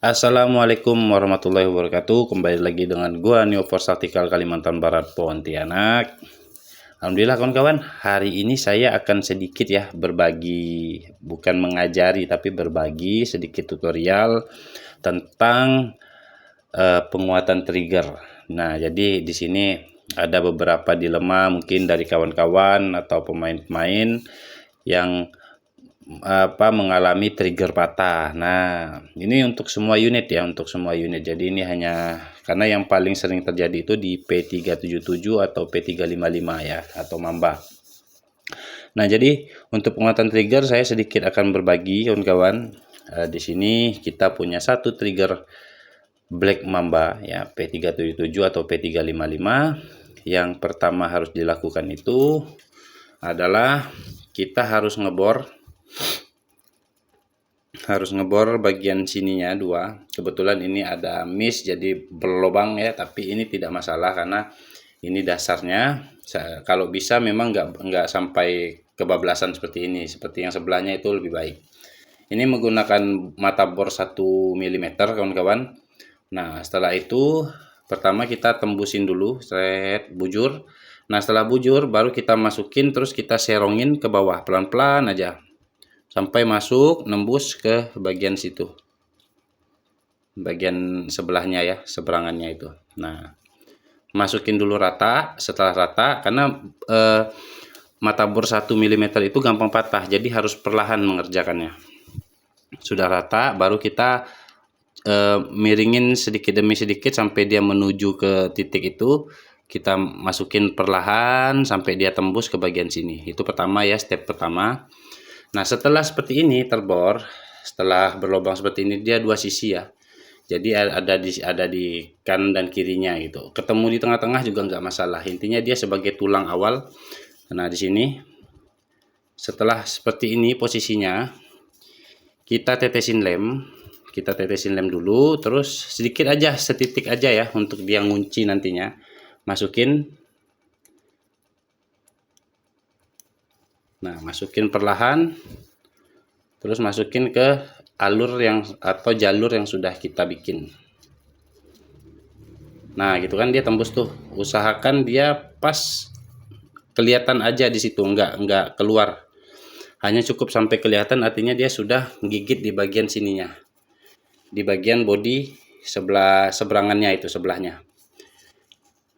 Assalamualaikum warahmatullahi wabarakatuh. Kembali lagi dengan gua Neo Force Tactical Kalimantan Barat Pontianak. Alhamdulillah kawan-kawan, hari ini saya akan sedikit ya berbagi, bukan mengajari tapi berbagi sedikit tutorial tentang penguatan trigger. Nah, jadi di sini ada beberapa dilema mungkin dari kawan-kawan atau pemain-pemain yang mengalami trigger patah. Nah, ini untuk semua unit ya, untuk semua unit. Jadi ini hanya karena yang paling sering terjadi itu di P377 atau P355 ya, atau Mamba. Nah, jadi untuk penguatan trigger saya sedikit akan berbagi kawan-kawan. Di sini kita punya satu trigger Black Mamba ya, P377 atau P355. Yang pertama harus dilakukan itu adalah kita harus ngebor bagian sininya dua. Kebetulan ini ada miss jadi berlubang ya, tapi ini tidak masalah karena ini dasarnya. Kalau bisa memang nggak sampai kebablasan seperti ini, seperti yang sebelahnya itu lebih baik. Ini menggunakan mata bor 1 mm kawan-kawan. Nah, setelah itu pertama kita tembusin dulu, bujur. Nah, setelah bujur baru kita masukin, terus kita serongin ke bawah pelan-pelan aja sampai masuk nembus ke bagian situ, bagian sebelahnya ya, seberangannya itu. Nah, masukin dulu rata. Setelah rata, karena mata bor 1 mm itu gampang patah, jadi harus perlahan mengerjakannya. Sudah rata baru kita miringin sedikit demi sedikit sampai dia menuju ke titik itu. Kita masukin perlahan sampai dia tembus ke bagian sini. Itu pertama ya, step pertama. Nah, setelah seperti ini terbor, setelah berlubang seperti ini, dia dua sisi ya. Jadi ada di kanan dan kirinya gitu. Ketemu di tengah-tengah juga nggak masalah. Intinya dia sebagai tulang awal. Nah, di sini setelah seperti ini posisinya, kita tetesin lem. Kita tetesin lem dulu, terus sedikit aja, setitik aja ya untuk dia ngunci nantinya. Masukin. Nah, masukin perlahan, terus masukin ke alur yang atau jalur yang sudah kita bikin. Nah, gitu kan dia tembus tuh. Usahakan dia pas kelihatan aja di situ, enggak keluar. Hanya cukup sampai kelihatan, artinya dia sudah menggigit di bagian sininya. Di bagian bodi sebelah seberangannya itu, sebelahnya.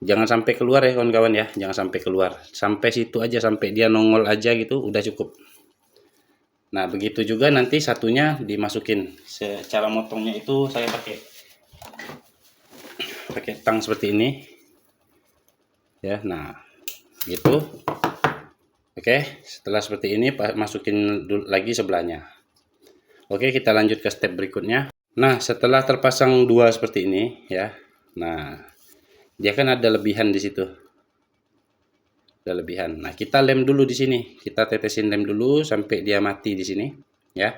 Jangan sampai keluar ya kawan-kawan ya, jangan sampai keluar. Sampai situ aja, sampai dia nongol aja gitu, udah cukup. Nah, begitu juga nanti satunya dimasukin. Cara motongnya itu saya pakai tang seperti ini. Ya, nah, gitu. Oke, setelah seperti ini masukin lagi sebelahnya. Oke, kita lanjut ke step berikutnya. Nah, setelah terpasang dua seperti ini ya. Nah, dia kan ada lebihan di situ. Ada lebihan. Nah, kita lem dulu di sini. Kita tetesin lem dulu sampai dia mati di sini, ya.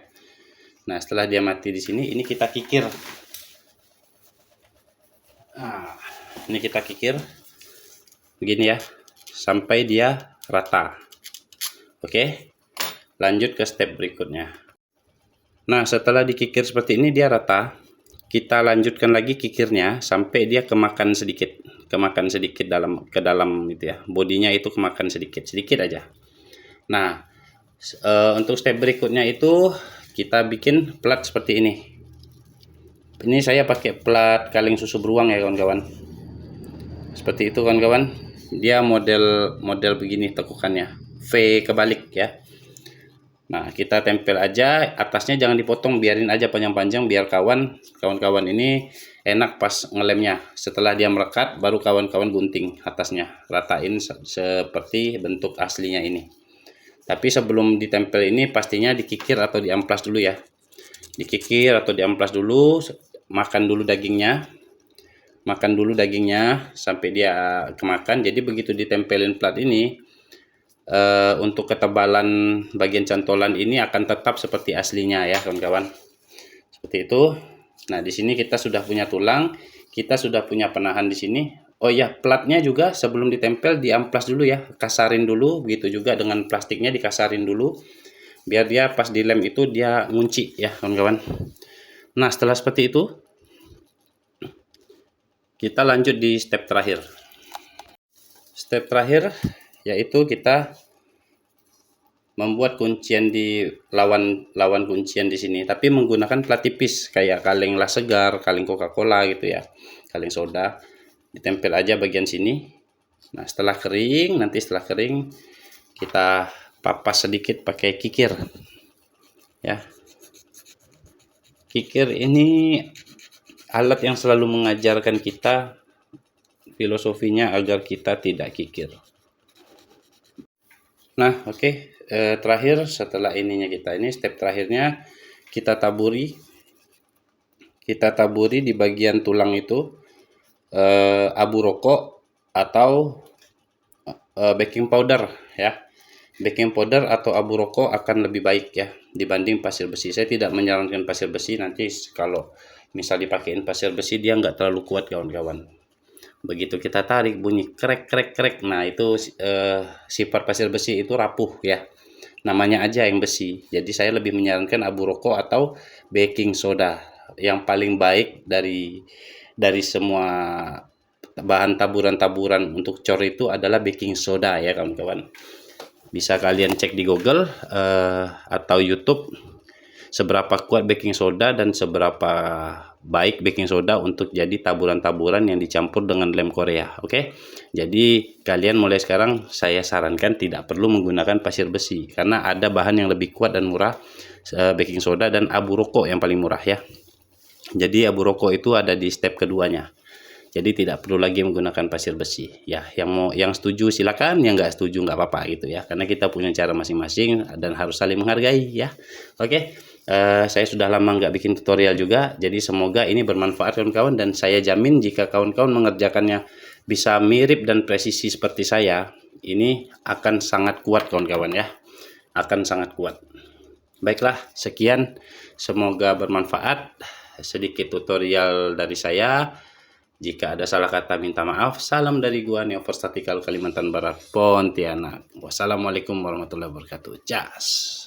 Nah, setelah dia mati di sini, ini kita kikir. Nah, ini kita kikir begini ya, sampai dia rata. Oke. Lanjut ke step berikutnya. Nah, setelah dikikir seperti ini dia rata. Kita lanjutkan lagi kikirnya sampai dia kemakan sedikit ke dalam gitu ya, bodinya itu kemakan sedikit aja. Nah, untuk step berikutnya itu kita bikin plat seperti ini. Ini saya pakai plat kaleng susu beruang ya kawan-kawan, seperti itu kawan-kawan. Dia model begini tekukannya, V kebalik ya. Nah, kita tempel aja, atasnya jangan dipotong, biarin aja panjang-panjang biar kawan-kawan ini enak pas ngelemnya. Setelah dia melekat baru kawan-kawan gunting atasnya, ratain seperti bentuk aslinya ini. Tapi sebelum ditempel ini pastinya dikikir atau diamplas dulu ya. Dikikir atau diamplas dulu, makan dulu dagingnya sampai dia kemakan. Jadi begitu ditempelin plat ini, untuk ketebalan bagian cantolan ini akan tetap seperti aslinya ya kawan-kawan, seperti itu. Nah, di sini kita sudah punya tulang, kita sudah punya penahan di sini. Oh ya, platnya juga sebelum ditempel diamplas dulu ya, kasarin dulu. Begitu juga dengan plastiknya dikasarin dulu biar dia pas dilem itu dia ngunci ya kawan-kawan. Nah, setelah seperti itu, kita lanjut di step terakhir. Step terakhir yaitu kita membuat kuncian di lawan kuncian di sini, tapi menggunakan plat tipis kayak kaleng lah segar, kaleng Coca-Cola gitu ya, kaleng soda. Ditempel aja bagian sini. Nah, setelah kering, kita papas sedikit pakai kikir. Ya. Kikir ini alat yang selalu mengajarkan kita filosofinya agar kita tidak kikir. Nah, oke. Terakhir setelah ininya step terakhirnya kita taburi di bagian tulang itu abu rokok atau baking powder ya. Baking powder atau abu rokok akan lebih baik ya dibanding pasir besi. Saya tidak menyarankan pasir besi, nanti kalau misal dipakein pasir besi dia nggak terlalu kuat kawan-kawan. Begitu kita tarik bunyi krek krek krek. Nah, itu sifat pasir besi itu rapuh ya. Namanya aja yang besi. Jadi saya lebih menyarankan abu rokok atau baking soda. Yang paling baik dari semua bahan taburan-taburan untuk cor itu adalah baking soda ya kawan-kawan. Bisa kalian cek di Google atau YouTube seberapa kuat baking soda dan seberapa baik baking soda untuk jadi taburan-taburan yang dicampur dengan lem Korea. Oke. Jadi kalian mulai sekarang saya sarankan tidak perlu menggunakan pasir besi karena ada bahan yang lebih kuat dan murah, baking soda dan abu rokok yang paling murah ya. Jadi abu rokok itu ada di step keduanya. Jadi tidak perlu lagi menggunakan pasir besi ya. Yang setuju silakan, yang nggak setuju nggak apa-apa gitu ya, karena kita punya cara masing-masing dan harus saling menghargai ya. Oke. Saya sudah lama nggak bikin tutorial juga, jadi semoga ini bermanfaat kawan-kawan, dan saya jamin jika kawan-kawan mengerjakannya bisa mirip dan presisi seperti saya, ini akan sangat kuat kawan-kawan ya, akan sangat kuat. Baiklah, sekian, semoga bermanfaat sedikit tutorial dari saya. Jika ada salah kata minta maaf. Salam dari gua, Neo First Tactical, Kalimantan Barat, Pontianak. Wassalamualaikum warahmatullahi wabarakatuh. Jas.